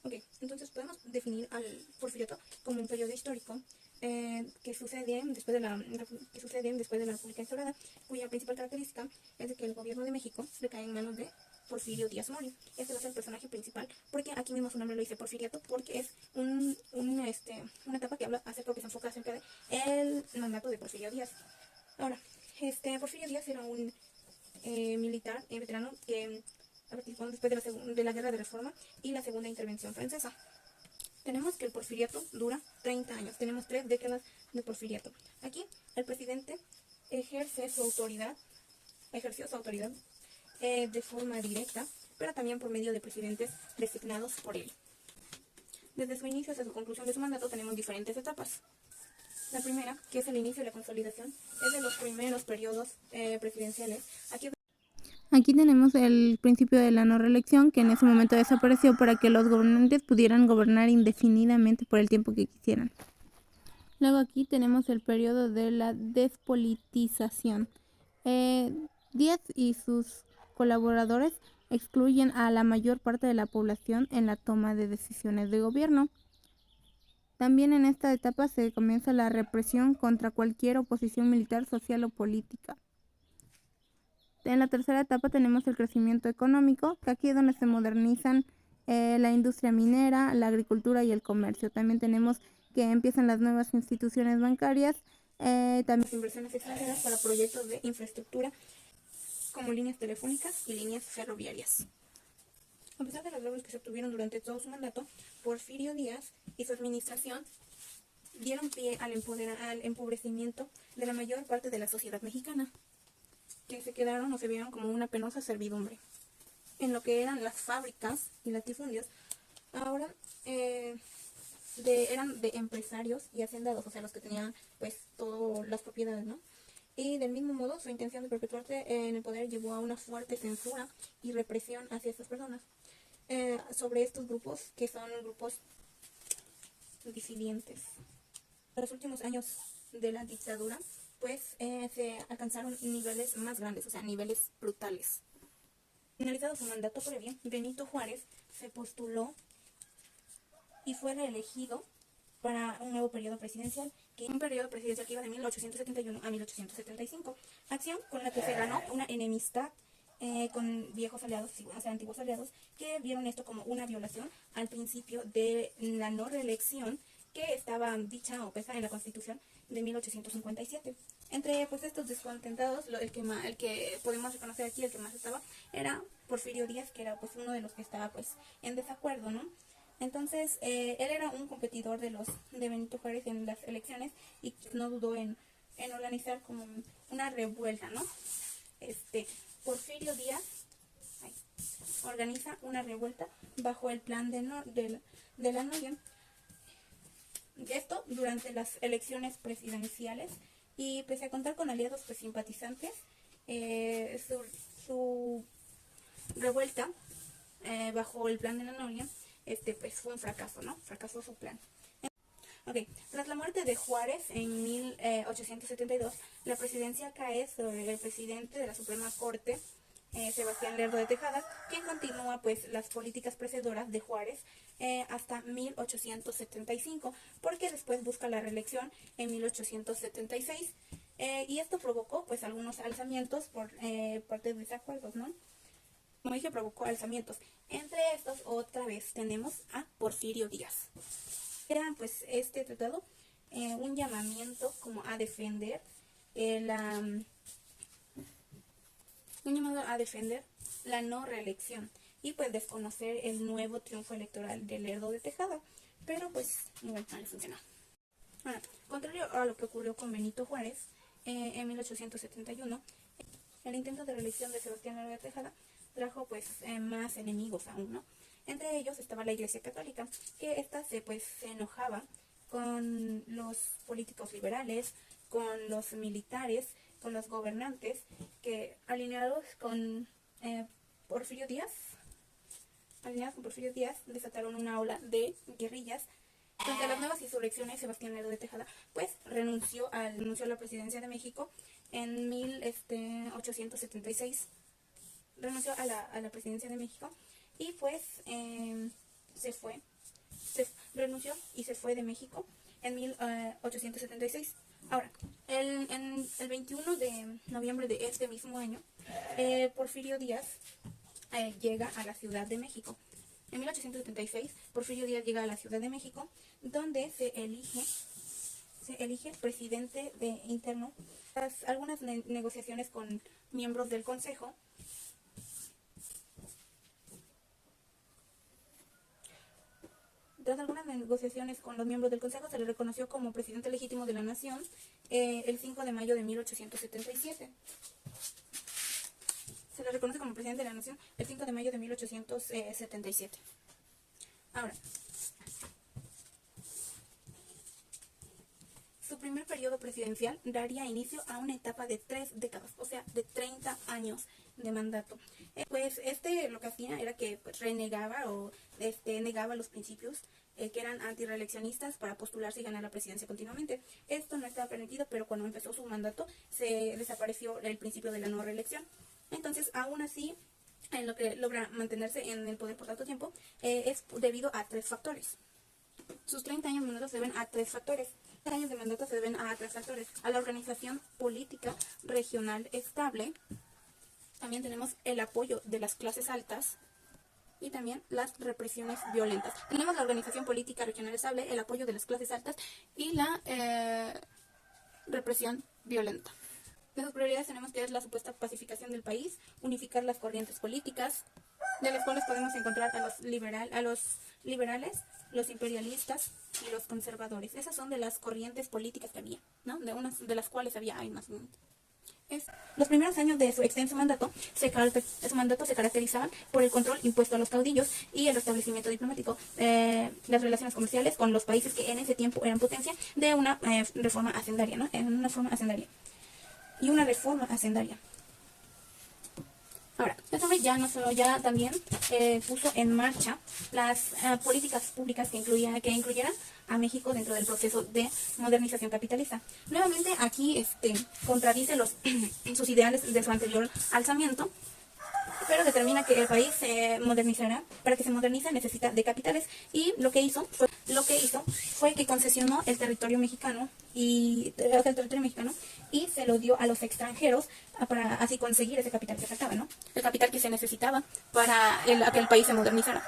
Ok, entonces podemos definir al porfiriato como un periodo histórico que sucede después de la República instaurada, cuya principal característica es de que el gobierno de México recae en manos de Porfirio Díaz Mori. Este va a ser el personaje principal, porque aquí mismo su nombre lo dice porfiriato, porque es una etapa que habla acerca, que se enfoca acerca de el mandato de Porfirio Díaz. Ahora, Porfirio Díaz era un militar veterano que participó después de la Guerra de Reforma y la Segunda Intervención Francesa. Tenemos que el porfiriato dura 30 años. Tenemos 3 décadas de porfiriato. Aquí el presidente ejerció su autoridad de forma directa, pero también por medio de presidentes designados por él. Desde su inicio hasta su conclusión de su mandato tenemos diferentes etapas. La primera, que es el inicio y la consolidación, es de los primeros periodos presidenciales. Aquí tenemos el principio de la no reelección, que en ese momento desapareció para que los gobernantes pudieran gobernar indefinidamente por el tiempo que quisieran. Luego aquí tenemos el periodo de la despolitización. Díaz y sus colaboradores excluyen a la mayor parte de la población en la toma de decisiones de gobierno. También en esta etapa se comienza la represión contra cualquier oposición militar, social o política. En la tercera etapa tenemos el crecimiento económico, que aquí es donde se modernizan la industria minera, la agricultura y el comercio. También tenemos que empiezan las nuevas instituciones bancarias, también inversiones extranjeras para proyectos de infraestructura como líneas telefónicas y líneas ferroviarias. A pesar de los logros que se obtuvieron durante todo su mandato, Porfirio Díaz y su administración dieron pie al empobrecimiento de la mayor parte de la sociedad mexicana, que se quedaron o se vieron como una penosa servidumbre. En lo que eran las fábricas y latifundios, ahora eran de empresarios y hacendados, o sea, los que tenían pues todas las propiedades, ¿no? Y del mismo modo, su intención de perpetuarse en el poder llevó a una fuerte censura y represión hacia estas personas. Sobre estos grupos, que son grupos disidentes. En los últimos años de la dictadura, pues se alcanzaron niveles más grandes, o sea, niveles brutales. Finalizado su mandato previo, Benito Juárez se postuló y fue reelegido para un nuevo periodo presidencial, un periodo presidencial que iba de 1871 a 1875, acción con la que se ganó una enemistad con viejos aliados, o sea, antiguos aliados, que vieron esto como una violación al principio de la no reelección que estaba dicha o pesa en la Constitución de 1857. Entre pues estos descontentados, el que podemos reconocer aquí, el que más estaba, era Porfirio Díaz, que era pues uno de los que estaba pues en desacuerdo, ¿no? Entonces, él era un competidor de Benito Juárez en las elecciones y no dudó en organizar como una revuelta, ¿no? Porfirio Díaz organiza una revuelta bajo el plan de la Noria. Esto durante las elecciones presidenciales, y pese a contar con aliados pues simpatizantes, su revuelta bajo el plan de la Noria pues fue un fracaso, ¿no? Fracasó su plan. Okay. Tras la muerte de Juárez en 1872, la presidencia cae sobre el presidente de la Suprema Corte, Sebastián Lerdo de Tejada, quien continúa pues las políticas precedoras de Juárez hasta 1875, porque después busca la reelección en 1876. Y esto provocó pues algunos alzamientos por parte de desacuerdos, ¿no? Como dije, provocó alzamientos. Entre estos, otra vez tenemos a Porfirio Díaz. Era pues este tratado un llamamiento como a defender la no reelección y pues desconocer el nuevo triunfo electoral de Lerdo de Tejada, pero pues igual no le funcionó. Ahora, contrario a lo que ocurrió con Benito Juárez en 1871, el intento de reelección de Sebastián Lerdo de Tejada trajo pues más enemigos aún, ¿no? Entre ellos estaba la Iglesia Católica, que esta se enojaba con los políticos liberales, con los militares, con los gobernantes, que alineados con Porfirio Díaz, desataron una ola de guerrillas. Durante las nuevas insurrecciones, Sebastián Lerdo de Tejada pues renunció a la presidencia de México en 1876. Renunció a la presidencia de México y pues renunció y se fue de México en 1876. Ahora, el 21 de noviembre de este mismo año, Porfirio Díaz llega a la Ciudad de México. En 1876, Porfirio Díaz llega a la Ciudad de México, donde se elige presidente interno. Tras algunas negociaciones con miembros del Consejo, se le reconoció como presidente legítimo de la nación el 5 de mayo de 1877. Se le reconoce como presidente de la nación el 5 de mayo de 1877. Ahora, su primer periodo presidencial daría inicio a una etapa de 3 décadas, o sea, de 30 años de mandato. Pues lo que hacía era que pues, renegaba o negaba los principios que eran antireeleccionistas para postularse y ganar la presidencia continuamente. Esto no estaba permitido, pero cuando empezó su mandato se desapareció el principio de la no reelección. Entonces, aún así, en lo que logra mantenerse en el poder por tanto tiempo es debido a 3 factores. Sus 30 años de mandato se deben a 3 factores. A la organización política regional estable. También tenemos el apoyo de las clases altas y también las represiones violentas. Tenemos la organización política regional estable, el apoyo de las clases altas y la represión violenta. De sus prioridades tenemos que es la supuesta pacificación del país, unificar las corrientes políticas, de las cuales podemos encontrar a los liberales, los imperialistas y los conservadores. Esas son de las corrientes políticas que había, ¿no? De las cuales hay más. Los primeros años de su extenso mandato se caracterizaban por el control impuesto a los caudillos y el restablecimiento diplomático, las relaciones comerciales con los países que en ese tiempo eran potencia, de una reforma hacendaria, ¿no? Y una reforma hacendaria. Ahora, este hombre ya también puso en marcha las políticas públicas que incluyeran a México dentro del proceso de modernización capitalista. Nuevamente aquí contradice sus ideales de su anterior alzamiento, pero determina que el país se modernizará. Para que se modernice necesita de capitales, y lo que hizo fue que concesionó el territorio mexicano y se lo dio a los extranjeros para así conseguir ese capital que faltaba, ¿no? El capital que se necesitaba para que el país se modernizara.